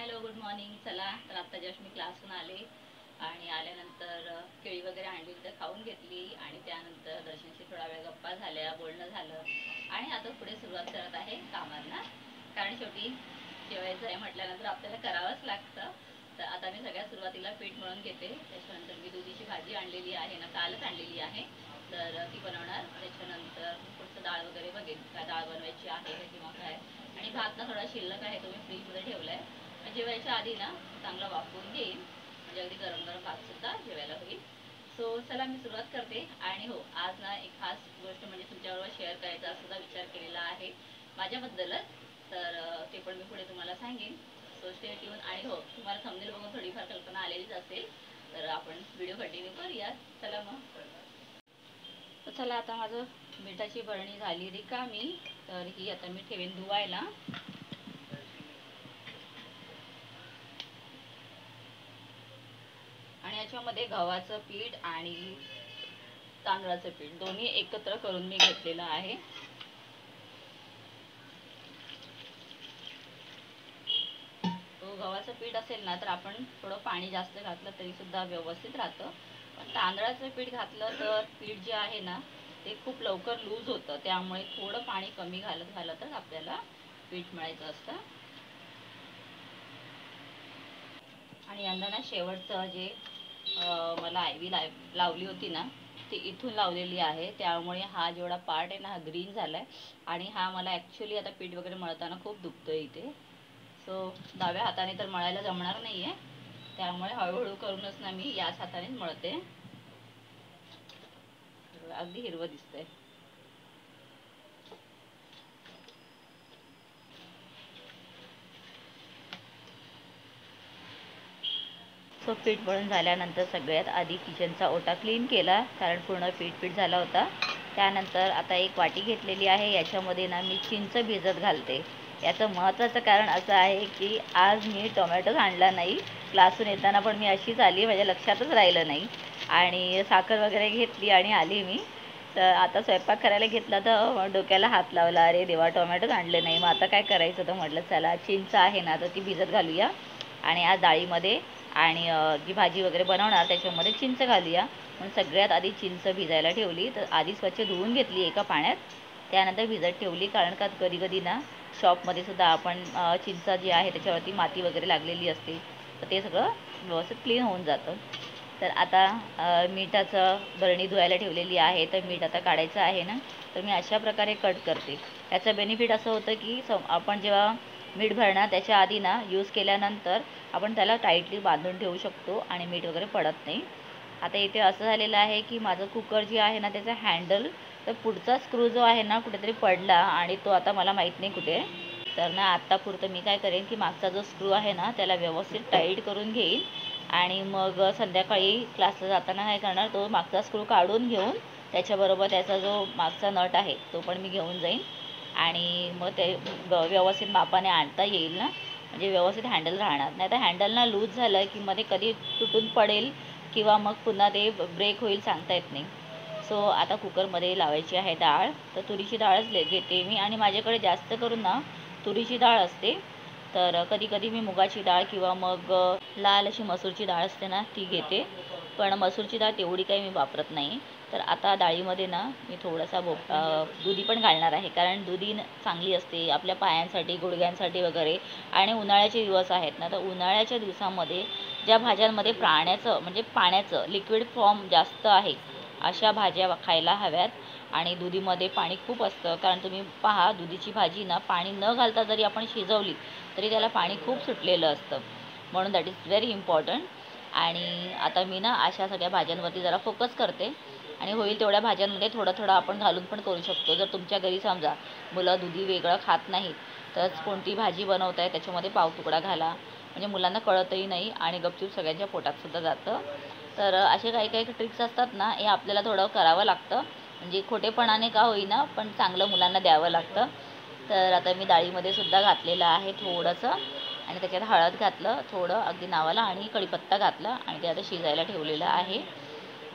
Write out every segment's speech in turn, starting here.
Hello, good morning. चला तर आत्ता जस्ट मी क्लासहून आले आणि आल्यानंतर केळी वगैरे आणली तर खाऊन घेतली आणि त्यानंतर दर्शनशी थोडा वेळ गप्पा झाल्या, बोलणं झालं आणि आता पुढे सुरुवात करत आहे कामांना. कारण शेवटी जेवायचं आहे म्हटल्यानंतर आपल्याला करावंच लागतं. तर आता मी सगळ्यात सुरुवातीला पीठ मळून घेते. त्याच्यानंतर मी दुधीची भाजी आणलेली आहे ना, कालच आणलेली आहे, तर ती बनवणार. त्याच्यानंतर पुढचं डाळ वगैरे बघेन, काय डाळ बनवायची आहे किंवा काय. आणि भात ना थोडा शिल्लक आहे, तो मी फ्रीजमध्ये ठेवला आहे. जेवायच्या आधी ना चांगला वापरून घेईन, म्हणजे अगदी गरम गरम भात सुद्धा जेवायला होईल. सो चला मी सुरुवात करते. आणि हो, आज ना एक खास गोष्ट म्हणजे तुमच्याबरोबर शेअर करायचा सुद्धा विचार केलेला आहे माझ्याबद्दलच. तर ते पण मी पुढे तुम्हाला सांगेन. So stay tune. आणि हो, तुम्हाला थंबनेल बघून थोडीफार कल्पना आलेलीच असेल, तर आपण व्हिडिओ कंटिन्यू करूया. चला मग. तर चला, आता माझं मिठाची बरणी झाली रिकामी, तर ही आता मी ठेवेन धुवायला. आणि याच्यामध्ये गव्हाचं पीठ आणि तांदळाचं पीठ दोन्ही एकत्र करून मी घेतलेलं आहे. तो गव्हाचं पीठ असेल ना तर आपण थोडं पाणी जास्त घातलं तरी सुद्धा व्यवस्थित राहतं. पण तांदळाचं पीठ घातलं तर पीठ जे आहे ना ते खूप लवकर लूज होतं, त्यामुळे थोडं पाणी कमी घालत घालतच आपल्याला पीठ मळायचं असतं. आणि यंदा ना शेवटचं जे मला आयवी लावली होती ना ती इथून लावलेली आहे, त्यामुळे हा जेवढा पार्ट आहे ना हा ग्रीन झालाय. आणि हा मला ॲक्च्युली आता पीठ वगैरे मळताना खूप दुखतोय इथे. सो डाव्या हाताने तर मळायला जमणार नाही आहे, त्यामुळे हळूहळू करूनच ना मी याच हातानेच मळते. अगदी हिरवं दिसतंय. सो पीठ मळून झाल्यानंतर सगळ्यात आधी किचनचा ओटा क्लीन केला, कारण पूर्ण पीठ झाला होता. त्यानंतर आता एक वाटी घेतलेली आहे, याच्यामध्ये ना मी चिंच भिजत घालते. याचं महत्त्वाचं कारण असं आहे की आज मी टोमॅटो आणला नाही. क्लासून येताना पण मी अशीच आली, माझ्या लक्षातच राहिलं नाही. आणि साखर वगैरे घेतली आणि आली मी. तर आता स्वयंपाक करायला घेतला तर डोक्याला हात लावला, अरे देवा टोमॅटोच आणले नाही, मग आता काय करायचं. तर म्हटलं चला चिंच आहे ना तर ती भिजत घालूया. आणि आज डाळीमध्ये आणि जी भाजी वगैरे बनवणार त्याच्यामध्ये चिंच घालूया. म्हणून सगळ्यात आधी चिंच भिजायला ठेवली. तर आधी स्वच्छ धुवून घेतली एका पाण्यात, त्यानंतर भिजत ठेवली. कारण का कधी कधी ना शॉपमध्ये सुद्धा आपण चिंच जी आहे त्याच्यावरती माती वगैरे लागलेली असते, तर ते सगळं व्यवस्थित क्लीन होऊन जातं. तर आता मिठाचं बरणी धुवायला ठेवलेली आहे, तर मीठ आता काढायचं आहे ना, तर मी अशा प्रकारे कट करते. याचं बेनिफिट असं होतं की आपण जेव्हा मीठ भरणार त्याच्या आधी ना यूज केल्यानंतर आपण त्याला टाईटली बांधून ठेवू शकतो आणि मीठ वगैरे पडत नाही. आता इथे असं झालेलं आहे की माझं कुकर जे आहे ना त्याचं हँडल, तर पुढचा स्क्रू जो आहे ना कुठेतरी पडला आणि तो आता मला माहीत नाही कुठे. तर ना आत्तापुरतं मी काय करेन की मागचा जो स्क्रू आहे ना त्याला व्यवस्थित टाईट करून घेईन. आणि मग संध्याकाळी क्लासला जाताना काय करणार, तो मागचा स्क्रू काढून घेऊन त्याच्याबरोबर त्याचा जो मागचा नट आहे तो पण मी घेऊन जाईन. आणि मग ते व्यवस्थित मापाने आणता येईल ना, म्हणजे व्यवस्थित हँडल राहणार. नाही तर हँडल ना लूज झालं की मध्ये कधी तुटून पडेल किंवा मग पुन्हा ते ब्रेक होईल, सांगता येत नाही. सो आता कुकरमध्ये लावायची आहे डाळ. तर तुरीची डाळच घेते मी, आणि माझ्याकडे जास्त करून ना तुरीची डाळ असते. तर कधी कधी मी मुगाची डाळ किंवा मग लाल अशी मसूरची डाळ असते ना ती घेते, पण मसूरची डाळ तेवढी काही मी वापरत नाही. तर आता डाळीमध्ये ना मी थोडासा दुधी पण घालणार आहे, कारण दुधी चांगली असते आपल्या पायांसाठी, गुडघ्यांसाठी वगैरे. आणि उन्हाळ्याचे दिवस आहेत ना, तर उन्हाळ्याच्या दिवसामध्ये ज्या भाज्यांमध्ये म्हणजे पाण्याचं लिक्विड फॉर्म जास्त आहे अशा भाज्या खायला हव्यात. आणि दुधीमध्ये पाणी खूप असतं, कारण तुम्ही पहा दुधीची भाजी ना पाणी न घालता जरी आपण शिजवली तरी त्याला पाणी खूप सुटलेलं असतं. म्हणून दॅट इज व्हेरी इम्पॉर्टंट. आणि आता मी ना अशा सगळ्या भाज्यांवरती जरा फोकस करते. आणि होईल तेवढ्या भाज्यांमध्ये थोडं थोडं आपण घालून पण करू शकतो. जर तुमच्या घरी समजा मुलं दुधी वेगळं खात नाहीत, तर कोणती भाजी बनवताय त्याच्यामध्ये पाव तुकडा घाला, म्हणजे मुलांना कळतही नाही आणि गपचूप सगळ्यांच्या पोटातसुद्धा जातं. तर असे काही काही ट्रिक्स असतात ना, हे आपल्याला थोडं करावं लागतं, म्हणजे खोटेपणाने का होईना पण चांगलं मुलांना द्यावं लागतं. तर आता मी डाळीमध्ये सुद्धा घातलेलं आहे थोडंसं, आणि त्याच्यात हळद घातलं थोडं अगदी नावाला, आणि कढीपत्ता घातला, आणि ते आता शिजायला ठेवलेलं आहे.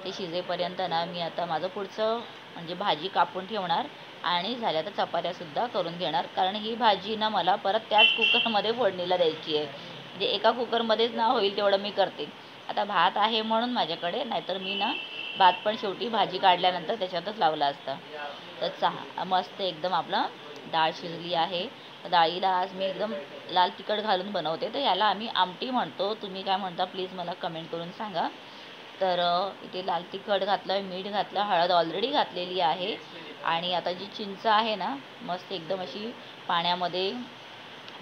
ते शिजेपर्यंत ना मी आता माझं पुढचं म्हणजे भाजी कापून ठेवणार. आणि झाल्या तर चपात्यासुद्धा करून घेणार, कारण ही भाजी ना मला परत त्याच कुकरमध्ये फोडणीला द्यायची आहे. म्हणजे एका कुकरमध्येच ना होईल तेवढं मी करते. आता भात आहे म्हणून माझ्याकडे, नाहीतर मी ना भात पण शेवटी भाजी काढल्यानंतर त्याच्यातच लावला असता. तर मस्त एकदम आपलं डाळ शिजली आहे. तर डाळीला आज मी एकदम लाल तिखट घालून बनवते. तर याला आम्ही आमटी म्हणतो, तुम्ही काय म्हणता प्लीज मला कमेंट करून सांगा. तर इथे लाल तिखट घातलं, मीठ घातलं, हळद ऑलरेडी घातलेली आहे. आणि आता जी चिंच आहे ना मस्त एकदम अशी पाण्यामध्ये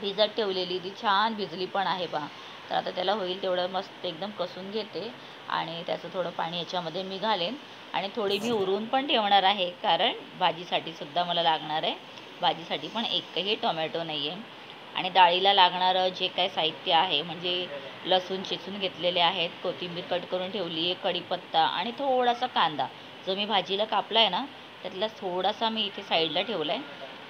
भिजत ठेवलेली, ती छान भिजली पण आहे पहा. तर आता त्याला होईल तेवढं मस्त एकदम कसून घेते आणि त्याचं थोडं पाणी याच्यामध्ये मी घालेन आणि थोडी मी उरून पण ठेवणार आहे, कारण भाजीसाठी सुद्धा मला लागणार आहे. भाजीसाठी पण एकही टोमॅटो नाही आहे. आणि डाळीला लागणारं जे काय साहित्य आहे म्हणजे लसूण चेचून घेतलेले आहेत, कोथिंबीर कट करून ठेवली आहे, कढीपत्ता आणि थोडासा कांदा जो मी भाजीला कापला आहे ना त्यातला थोडासा मी इथे साईडला ठेवला आहे.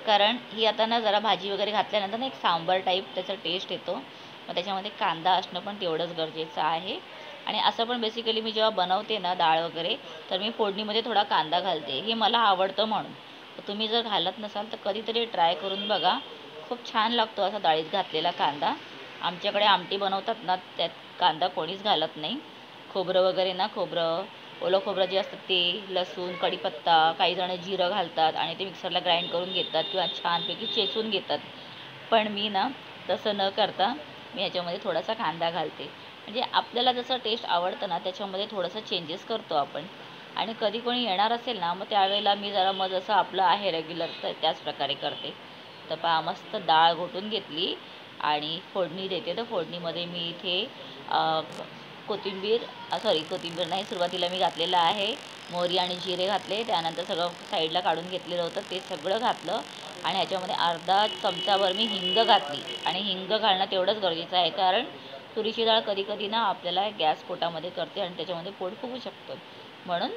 कारण ही आता ना जरा भाजी वगैरे घातल्यानंतर ना एक सांबार टाईप त्याचा टेस्ट येतो, मग त्याच्यामध्ये कांदा असणं पण तेवढंच गरजेचं आहे. आणि असं पण बेसिकली मी जेव्हा बनवते ना डाळ वगैरे तर मी फोडणीमध्ये थोडा कांदा घालते, हे मला आवडतं म्हणून. तर तुम्ही जर घालत नसाल तर कधीतरी ट्राय करून बघा, खूप छान लागतो असा डाळीत घातलेला कांदा. आमच्याकडे आमटी बनवतात ना त्यात कांदा कोणीच घालत नाही. खोबरं वगैरे ना, खोबरं ओलं खोबरं जे असतं ते, लसूण, कढीपत्ता, काही जण जिरं घालतात आणि ते मिक्सरला ग्राइंड करून घेतात किंवा छानपैकी चेचून घेतात. पण मी ना तसं न करता मी ह्याच्यामध्ये थोडासा कांदा घालते. म्हणजे आपल्याला जसं टेस्ट आवडतं ना त्याच्यामध्ये थोडंसं चेंजेस करतो आपण. आणि कधी कोणी येणार असेल ना मग त्यावेळेला मी जरा मग जसं आपलं आहे रेग्युलर तर त्याच प्रकारे करते. तर पहा मस्त डाळ घोटून घेतली आणि फोडणी देते. तर फोडणीमध्ये मी इथे कोथिंबीर नाही, सुरुवातीला मी घातलेलं आहे मोहरी आणि जिरे घातले, त्यानंतर सगळं साईडला काढून घेतलेलं होतं ते सगळं घातलं आणि ह्याच्यामध्ये अर्धा चमचाभर मी हिंग घातली. आणि हिंग घालणं तेवढंच गरजेचं आहे, कारण तुरीची डाळ कधी कधी ना आपल्याला गॅस पोटामध्ये करते आणि त्याच्यामध्ये पोट फुगू शकतं, म्हणून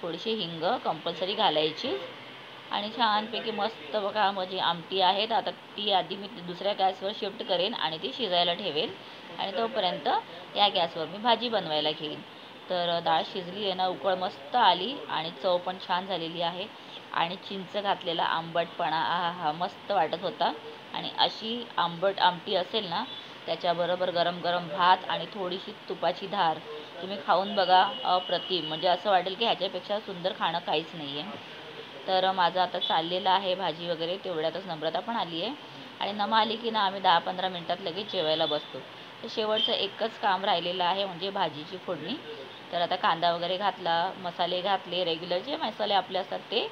थोडीशी हिंग कंपल्सरी घालायची. आणि छानपैकी मस्त बघा माझी आमटी आहे. तर आता ती आधी मी दुसऱ्या गॅसवर शिफ्ट करेन आणि ती शिजायला ठेवेन आणि तोपर्यंत या गॅसवर मी भाजी बनवायला घेईन. तर डाळ शिजली आहे ना, उकळ मस्त आली आणि चव पण छान झालेली आहे. आणि चिंच घातलेला आंबटपणा हा मस्त वाटत होता. आणि अशी आंबट आमटी असेल ना त्याच्याबरोबर गरम गरम भात आणि थोडीशी तुपाची धार तुम्ही खाऊन बघा, अप्रतिम. म्हणजे असं वाटेल की ह्याच्यापेक्षा सुंदर खाणं काहीच नाही आहे. तर माझं आता चाललेलं आहे भाजी वगैरे, तेवढ्यातच नम्रता पण आली आहे. आणि नमा आली की ना आम्ही 10-15 मिनटात लगेच जेवायला बसतो. तर शेवटचं एकच काम राहिलेलं आहे म्हणजे भाजीची फोडणी. तर आता कांदा वगैरे घातला, मसाले घातले, रेग्युलर जे मसाले आपले असतात ते.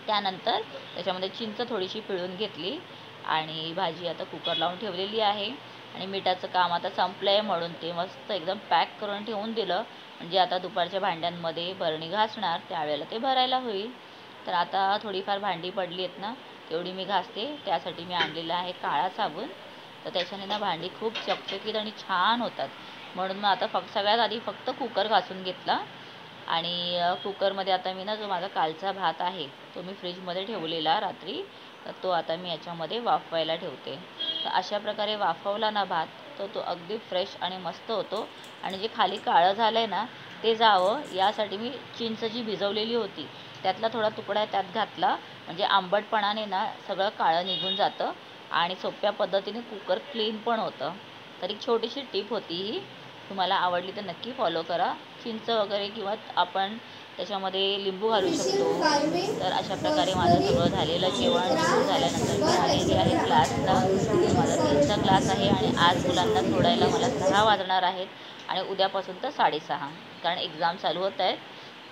त्यानंतर त्याच्यामध्ये चिंच थोडीशी पिळून घेतली आणि भाजी आता कुकर लावून ठेवलेली आहे. आणि मिठाचं काम आता संपलं आहे म्हणून ते मस्त एकदम पॅक करून ठेवून दिलं, म्हणजे आता दुपारच्या भांड्यांमध्ये भरणी घासणार त्यावेळेला ते भरायला होईल. तर आता थोडीफार भांडी पडली आहेत ना तेवढी मी घासते. त्यासाठी मी आणलेला आहे काळा साबण. तर त्याच्याने ना भांडी खूप चकचकीत आणि छान होतात. म्हणून मग आता सगळ्यात आधी फक्त कुकर घासून घेतला. आणि कुकरमध्ये आता मी ना जो माझा कालचा भात आहे तो मी फ्रीजमध्ये ठेवलेला रात्री, तर तो आता मी याच्यामध्ये वाफवायला ठेवते. तर अशा प्रकारे वाफवला ना भात तर तो अगदी फ्रेश आणि मस्त होतो. आणि जे खाली काळं झालं आहे ना ते जावं यासाठी मी चिंच जी भिजवलेली होती त्यातला थोडा तुकडा त्यात घातला, म्हणजे आंबटपणाने ना सगळं काळं निघून जातं आणि सोप्या पद्धतीने कुकर क्लीन पण होतं. तर एक छोटीशी टीप होती ही, तुम्हाला आवडली तर नक्की फॉलो करा. चिंच वगैरे किंवा आपण त्याच्यामध्ये लिंबू घालू शकतो. तर अशा प्रकारे माझं सगळं झालेलं जेवण जेवून झाल्यानंतर मी आलेली आहे क्लासला. तर माझा 3चा क्लास आहे आणि आज मुलांना सोडायला मला 6 वाजणार आहेत आणि उद्यापासून तर 6:30, कारण एक्झाम चालू होत आहेत.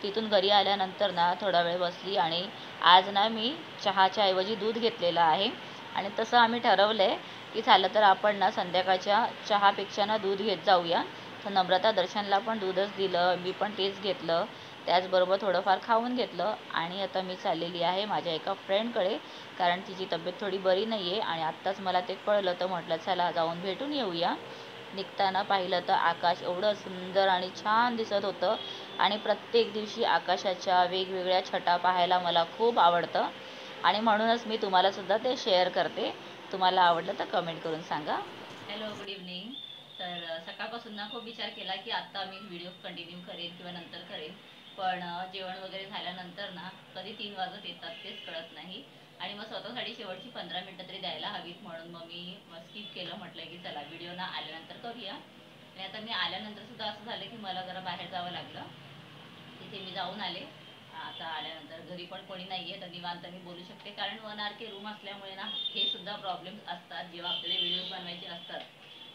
तिथून घरी आल्यानंतर ना थोडा वेळ बसली आणि आज ना मी चहाच्या ऐवजी दूध घेतलेलं आहे. आणि तसं आम्ही ठरवलं आहे की झालं तर आपण ना संध्याकाळच्या चहापेक्षा ना दूध घेत जाऊया. तर नम्रता दर्शनला पण दूधच दिलं, मी पण तेच घेतलं, त्याचबरोबर थोडंफार खाऊन घेतलं. आणि आता मी चाललेली आहे माझ्या एका फ्रेंडकडे, कारण तिची तब्येत थोडी बरी नाही आहे आणि आत्ताच मला ते कळलं. तर म्हटलं चला जाऊन भेटून येऊया. निघताना पाहिलं तर आकाश एवढं सुंदर आणि छान दिसत होतं. आणि प्रत्येक दिवशी आकाशाच्या वेगवेगळ्या छटा पाहायला मला खूप आवडतं आणि म्हणूनच मी तुम्हालासुद्धा ते शेअर करते. तुम्हाला आवडलं तर कमेंट करून सांगा. Hello, good evening. तर सकाळपासून ना खूप विचार केला की आत्ता मी व्हिडिओ कंटिन्यू करेन किंवा नंतर करेन, पण जेवण वगैरे झाल्यानंतर ना कधी 3 वाजत येतात तेच कळत नाही. आणि मग स्वतःसाठी शेवटची 15 मिनटं तरी द्यायला हवीत, म्हणून मग मी स्किप केलं. म्हटलं की चला व्हिडिओ ना आल्यानंतर करूया. आणि आता मी आल्यानंतर सुद्धा असं झालं की मला जरा बाहेर जावं लागलं. तिथे मी जाऊन आले. आता आल्यानंतर घरी पण कोणी नाही आहे, तर निवांत मी बोलू शकते. कारण 1 RK रूम असल्यामुळे ना हे सुद्धा प्रॉब्लेम्स असतात. जेव्हा आपल्याला व्हिडिओज बनवायचे असतात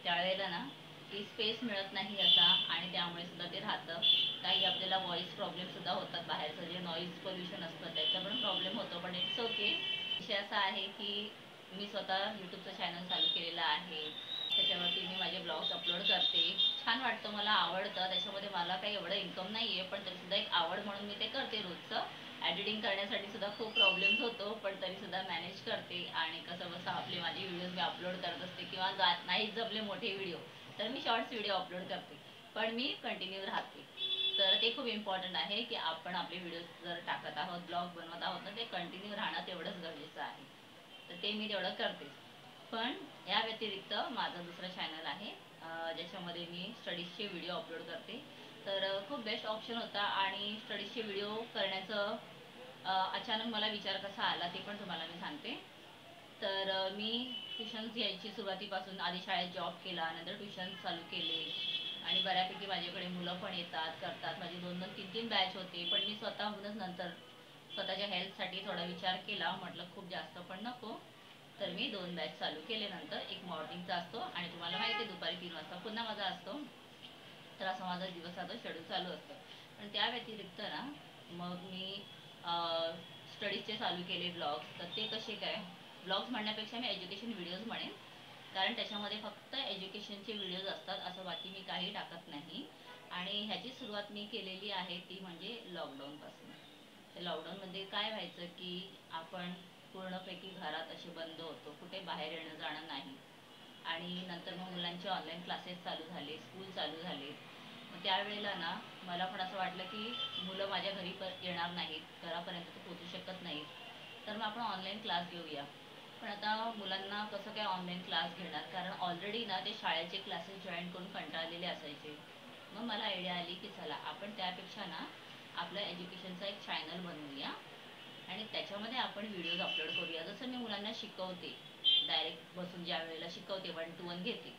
त्यावेळेला ना की स्पेस मिळत नाही असा, आणि त्यामुळे सुद्धा ते राहतं. काही आपल्याला व्हॉइस प्रॉब्लेम सुद्धा होतात. बाहेरचं जे नॉईज पोल्युशन असतं त्याचा पण प्रॉब्लेम होतो, पण इट्स ओके. विषय असा आहे की मी स्वतः यूट्यूबचं चॅनल चालू केलेलं आहे. त्याच्यावरती मी माझे ब्लॉग्स अपलोड करते. छान वाटतं, मला आवडतं. त्याच्यामध्ये मला काही एवढं इन्कम नाही आहे, पण तरीसुद्धा एक आवड म्हणून मी ते करते रोजचं. एडिटिंग करण्यासाठी सुद्धा खूप प्रॉब्लेम्स होतो, पण तरीसुद्धा मॅनेज करते. आणि कसं बसं आपले माझे व्हिडिओज मी अपलोड करत असते, किंवा नाहीच जमले मोठे व्हिडिओ तर मी शॉर्ट्स व्हिडिओ अपलोड करते, पण मी कंटिन्यू राहते. तर ते खूप इम्पॉर्टंट आहे की आपण आपले व्हिडिओज जर टाकत आहोत, ब्लॉग बनवत आहोत ना, ते कंटिन्यू राहणं तेवढंच गरजेचं आहे. तर ते मी तेवढं करतेच. पण या व्यतिरिक्त माझं दुसरं चॅनल आहे ज्याच्यामध्ये मी स्टडीजचे व्हिडिओ अपलोड करते. तर खूप बेस्ट ऑप्शन होता. आणि स्टडीजचे व्हिडिओ करण्याचं अचानक मला विचार कसा आला ते पण तुम्हाला मी सांगते. तर मी ट्युशन्स घ्यायची सुरुवातीपासून. आधी शाळेत जॉब केला, नंतर ट्युशन्स चालू केले, आणि बऱ्यापैकी माझ्याकडे मुलं पण येतात, करतात. माझी 2-2, 3-3 बॅच होते. पण मी स्वतःहूनच नंतर स्वतःच्या हेल्थसाठी थोडा विचार केला. म्हटलं खूप जास्त पण नको, तर मी 2 बॅच चालू केले. नंतर एक मॉर्निंगचा असतो, आणि तुम्हाला माहिती आहे दुपारी 3 वाजता पुन्हा माझा असतो. तर असं माझा दिवसाचं शेड्यूल चालू असतं. पण त्या व्यतिरिक्त ना मग मी स्टडीजचे चालू केले ब्लॉग्स. तर ते कसे काय, ब्लॉग्स म्हणण्यापेक्षा मी एज्युकेशन व्हिडिओज म्हणेन, कारण त्याच्यामध्ये फक्त एज्युकेशनचे व्हिडिओज असतात, असं बाकी मी काही टाकत नाही. आणि ह्याची सुरुवात मी केलेली आहे ती म्हणजे लॉकडाऊनपासून. तर लॉकडाऊनमध्ये काय व्हायचं की आपण पूर्णपैकी घरात असे बंद होतो, कुठे बाहेर येणं जाणं नाही. आणि नंतर मग मुलांचे ऑनलाईन क्लासेस चालू झाले, स्कूल चालू झाले. मग त्यावेळेला ना मला पण असं वाटलं की मुलं माझ्या घरी येणार नाहीत, घरापर्यंत तर पोहोचू शकत नाहीत, तर मग आपण ऑनलाईन क्लास घेऊया. पण आता मुलांना कसं काय ऑनलाईन क्लास घेणार, कारण ऑलरेडी ना ते शाळेचे क्लासेस जॉईन करून कंटाळलेले असायचे. मग मला आयडिया आली की चला आपण त्यापेक्षा ना आपल्या एज्युकेशनचा एक चॅनल बनवूया, आणि त्याच्यामध्ये आपण व्हिडिओज अपलोड करूया. जसं मी मुलांना शिकवते, डायरेक्ट बसून ज्या वेळेला शिकवते, 1 to 1 घेते,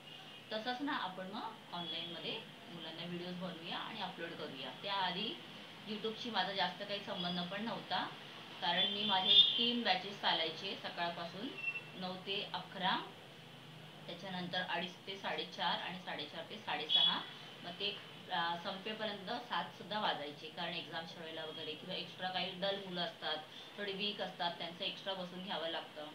तसंच ना आपण मग ऑनलाईनमध्ये मुलांना व्हिडिओज बनवूया आणि अपलोड करूया. त्याआधी यूट्यूबशी माझा जास्त काही संबंध पण नव्हता, कारण मी माझे 3 बॅचेस चालायचे सकाळपासून 9 ते 11, त्याच्यानंतर 2:30 ते 4:30, आणि 4:30 ते 6:30. मग ते संपेपर्यंत 7 सुद्धा वाजायचे, कारण एक्झामच्या वेळेला वगैरे, किंवा एक्स्ट्रा काही डल मुलं असतात, थोडी वीक असतात, त्यांचं एक्स्ट्रा बसून घ्यावं लागतं.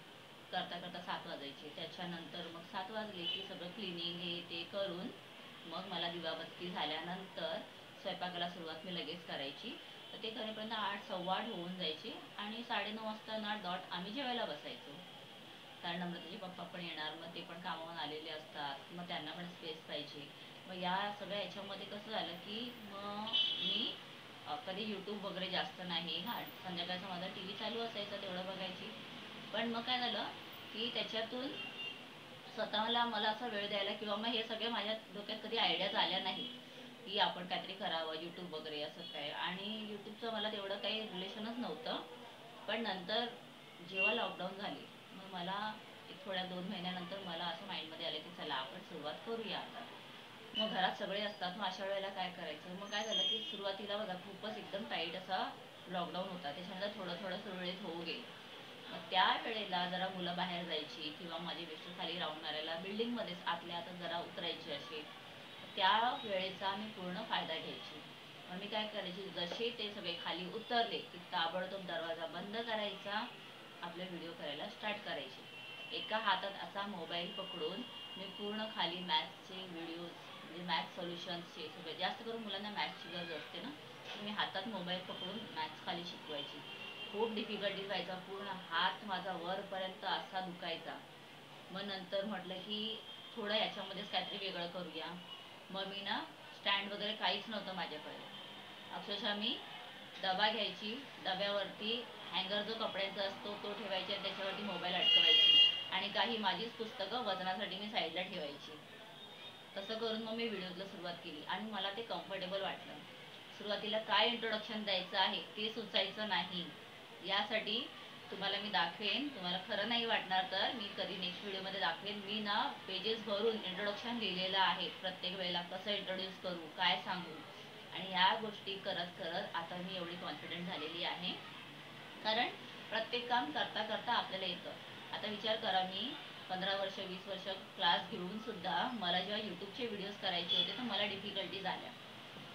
करता करता 7 वाजायचे. त्याच्यानंतर मग 7 वाजले की सगळं क्लिनिंग हे ते करून मग मला दिवाबत्ती झाल्यानंतर स्वयंपाकाला सुरुवात मी लगेच करायची. तर ते करेपर्यंत 8, 8:15 होऊन जायचे, आणि 9:30 वाजता ना डॉट आम्ही जेवायला बसायचो. कारण नम्रतेचे पप्पा पण येणार, मग ते पण कामावरून आलेले असतात, मग त्यांना पण स्पेस पाहिजे. मग या सगळ्या ह्याच्यामध्ये कसं झालं की मग मी कधी यूट्यूब वगैरे जास्त नाही. हां, संध्याकाळचा माझा टी व्ही चालू असायचा, तेवढं बघायची. पण मग काय झालं की त्याच्यातून स्वतःला मला असा वेळ द्यायला, किंवा मग हे सगळे माझ्या डोक्यात कधी आयडियाज आल्या नाही की आपण काहीतरी करावं यूट्यूब वगैरे असं काय. आणि यूट्यूबचं मला तेवढं काही रिलेशनच नव्हतं. पण नंतर जेव्हा लॉकडाऊन झाले, मग मला एक थोड्या 2 महिन्यानंतर मला असं माइंडमध्ये आलं की चला आपण सुरुवात करूया आता. मग घरात सगळे असतात, मग अशा वेळेला काय करायचं. मग काय झालं की सुरुवातीला बघा खूपच एकदम टाईट असा लॉकडाऊन होता, त्याच्यानंतर थोडं थोडं सुरळीत होऊ गेलं. मग त्या वेळेला जरा मुलं बाहेर जायची, किंवा माझे मिस्टर खाली राहून मारायला बिल्डिंगमध्येच आतल्या आता जरा उतरायचे असे, त्या वेळेचा मी पूर्ण फायदा घ्यायची. मग मी काय करायची, जसे ते सगळे खाली उतरले की ताबडतोब दरवाजा बंद करायचा, आपले व्हिडिओ करायला स्टार्ट करायचे. एका हातात असा मोबाईल पकडून मी पूर्ण खाली मॅथ्सचे व्हिडिओज, म्हणजे मॅथ्स सोल्युशन्सचे सगळे, जास्त करून मुलांना मॅथ्सची गरज असते ना, तर मी हातात मोबाईल पकडून मॅथ्स खाली शिकवायची. खूप डिफिकल्टी व्हायचा, पूर्ण हात माझा वरपर्यंत असा दुखायचा. मग नंतर म्हटलं की थोडं याच्यामध्येच काहीतरी वेगळं करूया. मग मी ना स्टँड वगैरे काहीच नव्हतं माझ्याकडे. अक्षरशः मी डबा घ्यायची, डब्यावरती हँगर जो कपड्यांचा असतो तो ठेवायची, आणि त्याच्यावरती मोबाईल अटकवायची, आणि काही माझीच पुस्तकं वजनासाठी मी साईडला ठेवायची. तसं करून मग मी व्हिडिओला सुरुवात केली, आणि मला ते कम्फर्टेबल वाटलं. सुरुवातीला काय इंट्रोडक्शन द्यायचं आहे ते सुचायचं नाही, यासाठी तुम्हाला मी दाखवेन. तुम्हाला खरं नाही वाटणार तर मी कधी नेक्स्ट व्हिडिओमध्ये दाखवेन. मी ना पेजेस भरून इंट्रोडक्शन लिहिलेलं आहे. प्रत्येक वेळेला कसं इंट्रोड्यूस करू, काय सांगू, आणि ह्या गोष्टी करत करत आता मी एवढी कॉन्फिडंट झालेली आहे. कारण प्रत्येक काम करता करता आपल्याला येतं. आता विचार करा, मी 15 वर्ष 20 वर्ष क्लास घेऊन सुद्धा मला जेव्हा यूट्यूबचे व्हिडिओज करायचे होते तर मला डिफिकल्टीज आल्या.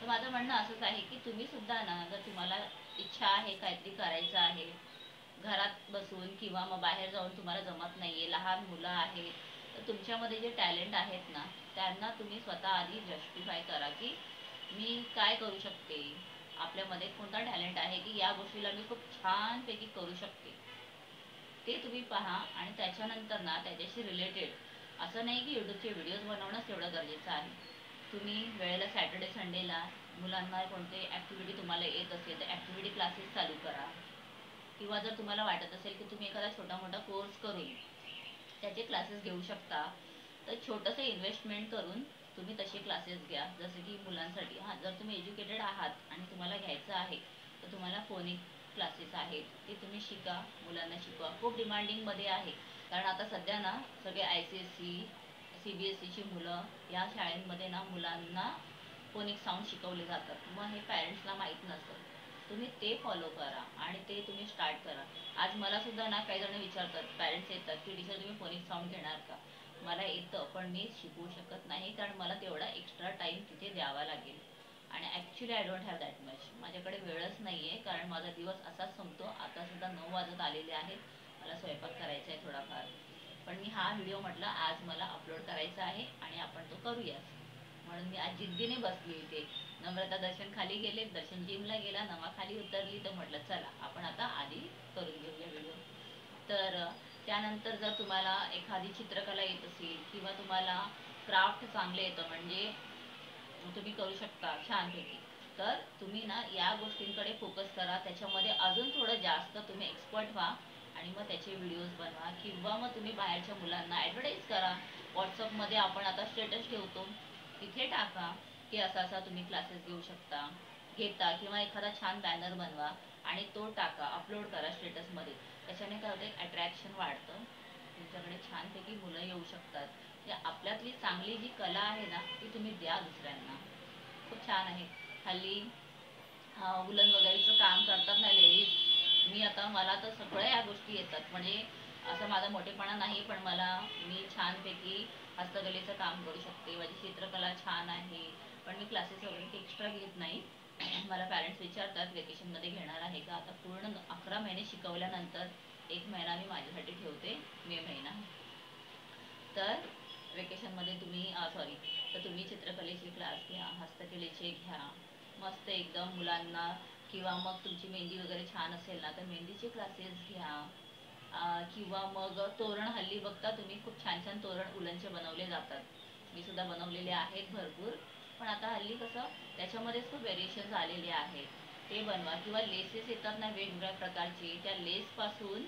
तर माझं म्हणणं असंच आहे की तुम्ही सुद्धा ना, जर तुम्हाला इच्छा आहे काहीतरी करायचं आहे, घरात बसून किंवा मग बाहेर जाऊन तुम्हाला जमत नाही आहे, लहान मुलं आहेत, तर तुमच्यामध्ये जे टॅलेंट आहेत ना, त्यांना तुम्ही स्वतः आधी जस्टिफाय करा की मी काय करू शकते, आपल्यामध्ये कोणता टॅलेंट आहे की या गोष्टीला मी खूप छानपैकी करू शकते, ते तुम्ही पहा. आणि त्याच्यानंतर ना त्याच्याशी रिलेटेड असं नाही की यूट्यूबचे व्हिडिओज बनवणंच तेवढं गरजेचं आहे. तुम्ही वेळेला सॅटर्डे संडेला मुलांना कोणते ॲक्टिव्हिटी तुम्हाला येत असेल तर ॲक्टिव्हिटी क्लासेस चालू करा. किंवा जर तुम्हाला वाटत असेल की तुम्ही एखादा छोटा मोठा कोर्स करून त्याचे क्लासेस घेऊ शकता, तर छोटंसं इन्व्हेस्टमेंट करून तुम्ही तसे क्लासेस घ्या. जसे की मुलांसाठी, हां, जर तुम्ही एज्युकेटेड आहात आणि तुम्हाला घ्यायचं आहे तर तुम्हाला फोनिक क्लासेस आहेत, ते तुम्ही शिका, मुलांना शिकवा. खूप डिमांडिंगमध्ये आहे, कारण आता सध्या ना सगळे ICSE CBSEची मुलं या शाळांमध्ये ना मुलांना फोनिक साऊंड शिकवले जातात. मग हे पॅरेंट्सला माहीत नसतं. तुम्ही ते फॉलो करा आणि ते तुम्ही स्टार्ट करा. आज मला सुद्धा ना काही जण विचारतात, पॅरेंट्स येतात की टीचर तुम्ही फोनिक साऊंड घेणार का. मला येतं पण मी शिकवू शकत नाही, कारण मला तेवढा एक्स्ट्रा टाईम तिथे द्यावा लागेल. आणि actually I don't have that much, माझ्याकडे वेळच नाही आहे. कारण माझा दिवस असाच संपतो. आतासुद्धा 9 वाजत आलेले आहेत, मला स्वयंपाक करायचा आहे थोडाफार. पण मी हा व्हिडिओ म्हटलं आज मला अपलोड करायचा आहे आणि आपण तो करूयाच. म्हणून मी आज जिद्दीने बसली इथे. नम्रता दर्शन खाली गेले, दर्शन जिमला गेला, नमा खाली उतरली, तर म्हटलं चला आपण आता आधी करून घेऊया व्हिडिओ. तर त्यानंतर जर तुम्हाला एखादी चित्रकला येत असेल किंवा तुम्हाला क्राफ्ट चांगले येतं, म्हणजे तुम्ही करू शकता छानपैकी, तर तुम्ही ना या गोष्टींकडे फोकस करा. त्याच्यामध्ये अजून थोडं जास्त तुम्ही एक्सपर्ट व्हा आणि मग त्याचे व्हिडिओज बनवा. किंवा मग तुम्ही बाहेरच्या मुलांना ॲडव्हर्टाईज करा. व्हॉट्सअपमध्ये आपण आता स्टेटस ठेवतो, तिथे टाका की असा असा तुम्ही क्लासेस घेऊ शकता, घेता. किंवा एखादा छान बॅनर बनवा आणि तो टाका, अपलोड करा स्टेटसमध्ये. त्याच्याने काय होतं, एक अट्रॅक्शन वाढतं, तुमच्याकडे छानपैकी मुलं येऊ शकतात. या आपल्यातली चांगली जी कला आहे ना, ती तुम्ही द्या दुसऱ्यांना. खूप छान आहे. हल्ली उलन वगैरेचं काम करतात ना लेडीज, मला तर सगळ्या या गोष्टी येतात. म्हणजे असं माझा मोठेपणा नाही, पण मी छानपैकी हस्तकलेचं काम करू शकते. माझी चित्रकला छान आहे. पण मी क्लासेस वगैरे एक्स्ट्रा घेत नाही. मला पॅरेंट्स विचारतात वेकेशनमध्ये घेणार आहे का. आता पूर्ण 11 महिने शिकवल्यानंतर 1 महिना मी माझ्यासाठी ठेवते, मे महिना. तर वेकेशनमध्ये तुम्ही चित्रकलेचे क्लास घ्या, हस्तकलेचे घ्या, मस्त एकदम मुलांना. किंवा मग तुमची मेहंदी वगैरे छान असेल ना, तर मेहंदीचे क्लासेस घ्या. किंवा मग तोरण, हल्ली बघता तुम्ही खूप छान छान तोरण उलनचे बनवले जातात. मी सुद्धा बनवलेले आहेत भरपूर. पण आता हल्ली कसं त्याच्यामध्येच खूप व्हेरिएशन्स आलेले आहेत, ते बनवा. किंवा लेसेस येतात ना वेगवेगळ्या प्रकारचे, त्या लेसपासून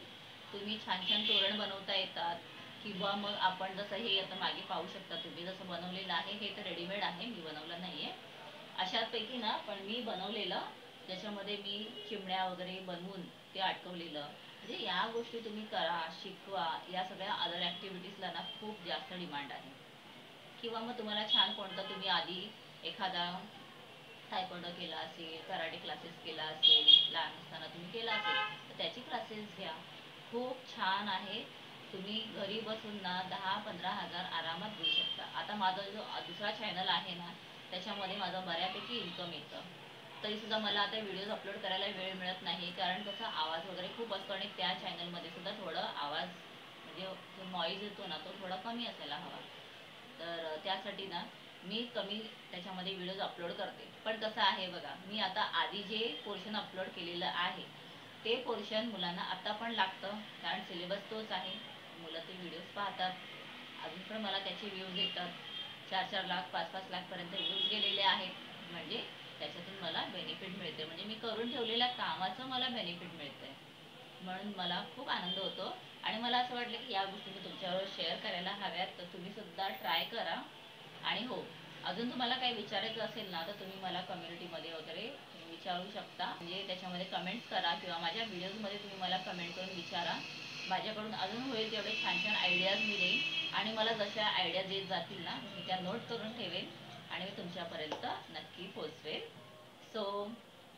तुम्ही छान छान तोरण बनवता येतात. किंवा मग आपण जसं हे आता मागे पाहू शकता तुम्ही, जसं बनवलेलं आहे, हे तर रेडीमेड आहे, मी बनवलं नाही आहे. अशापैकी ना पण मी बनवलेलं, ज्याच्यामध्ये मी चिमण्या वगैरे बनवून ते अटकवलेलं. म्हणजे या गोष्टी तुम्ही करा, शिकवा. या सगळ्या अदर ॲक्टिव्हिटीजला ना खूप जास्त डिमांड आहे. किंवा मग तुम्हाला छान कोणता, तुम्ही आधी एखादा तायक्वांडो केला असेल, कराटे क्लासेस केला असेल, लहान असताना तुम्ही केला असेल, तर त्याची क्लासेस घ्या. खूप छान आहे. तुम्ही घरी बसून ना 10-15 हजार आरामात घेऊ शकता. आता माझा जो दुसरा चॅनल आहे ना, त्याच्यामध्ये माझं बऱ्यापैकी इन्कम येतं. तरीसुद्धा मला आता व्हिडिओज अपलोड करायला वेळ मिळत नाही, कारण कसं आवाज वगैरे खूप असतो. आणि त्या चॅनलमध्ये सुद्धा थोडं आवाज, म्हणजे जो नॉईज येतो ना, तो थोडा कमी असायला हवा. तर त्यासाठी ना मी कमी त्याच्यामध्ये व्हिडिओज अपलोड करते. पण कसं आहे बघा, मी आता आधी जे पोर्शन अपलोड केलेलं आहे ते पोर्शन मुलांना आता पण लागतं, कारण सिलेबस तोच आहे. मुलं ते व्हिडिओज पाहतात. अजून पण मला त्याचे व्ह्यूज येतात. 4-4 लाख 5-5 लाखपर्यंत व्ह्यूज गेलेले आहेत. म्हणजे त्याच्यातून मला बेनिफिट मिळते, म्हणजे मी करून ठेवलेल्या कामाचं मला बेनिफिट मिळतं आहे. म्हणून मला खूप आनंद होतो. आणि मला असं वाटलं की या गोष्टी मी तुमच्याबरोबर शेअर करायला हव्यात, तर तुम्ही सुद्धा ट्राय करा. आणि हो, अजून तुम्हाला काही विचारायचं असेल ना, तर तुम्ही मला कम्युनिटीमध्ये वगैरे विचारू शकता, म्हणजे त्याच्यामध्ये कमेंट्स करा किंवा माझ्या व्हिडिओजमध्ये तुम्ही मला कमेंट करून विचारा. माझ्याकडून अजून होईल तेवढे छान छान आयडियाज मी देईन आणि मला जशा आयडियाज येत जातील ना मी त्या नोट करून ठेवेन आणि मी तुमच्यापर्यंत नक्की पोचवेल. सो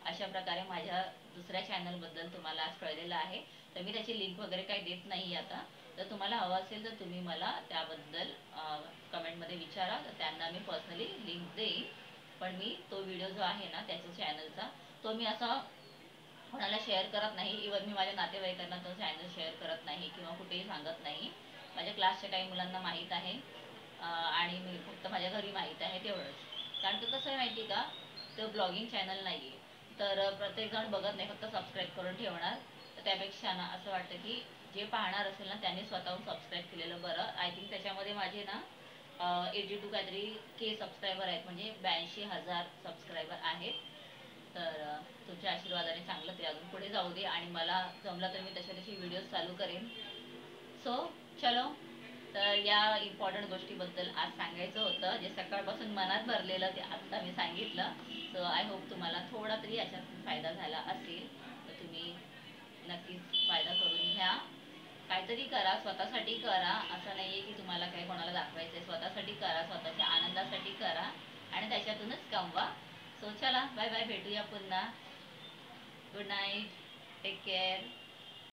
अशा प्रकारे माझ्या दुसऱ्या चॅनलबद्दल तुम्हाला आज कळलेलं आहे. तर मी त्याची लिंक वगैरे काही देत नाही आता. तर तुम्हाला हवं असेल तर तुम्ही मला त्याबद्दल कमेंटमध्ये विचारा, तर त्यांना मी पर्सनली लिंक देईन. पण मी तो व्हिडिओ जो आहे ना त्याच्या चॅनलचा तो मी असा कोणाला शेअर करत नाही. इवन मी माझ्या नातेवाईकांना तो चॅनल शेअर करत नाही किंवा कुठेही सांगत नाही. माझ्या क्लासच्या काही मुलांना माहीत आहे आणि मी फक्त माझ्या घरी माहीत आहे तेवढंच. कारण तो कसं आहे माहिती का, तो ब्लॉगिंग चॅनल नाही आहे. तर प्रत्येकजण बघत नाही, फक्त सबस्क्राईब करून ठेवणार. तर त्यापेक्षा ना असं वाटतं की जे पाहणार असेल ना त्यांनी स्वतःहून सबस्क्राईब केलेलं बरं. आय थिंक त्याच्यामध्ये माझे ना 82 काहीतरी के सबस्क्रायबर आहेत, म्हणजे 82,000 सबस्क्रायबर आहेत. तर तुमच्या आशीर्वादाने चांगलं ते अजून पुढे जाऊ दे आणि मला जमलं तर मी तसे व्हिडिओज चालू करेन. सो चलो, तर या इम्पॉर्टंट गोष्टीबद्दल आज सांगायचं होतं, जे सकाळपासून मनात भरलेलं ते आत्ता मी सांगितलं. सो आय होप तुम्हाला थोडा तरी याच्यात फायदा झाला असेल. तर तुम्ही नक्कीच फायदा करून घ्या. काहीतरी करा, स्वतःसाठी करा. असं नाही आहे की तुम्हाला काही कोणाला दाखवायचं आहे. स्वतःसाठी करा, स्वतःच्या आनंदासाठी करा आणि त्याच्यातूनच कमवा. सो चला, बाय बाय, भेटूया पुन्हा. Good night, take care.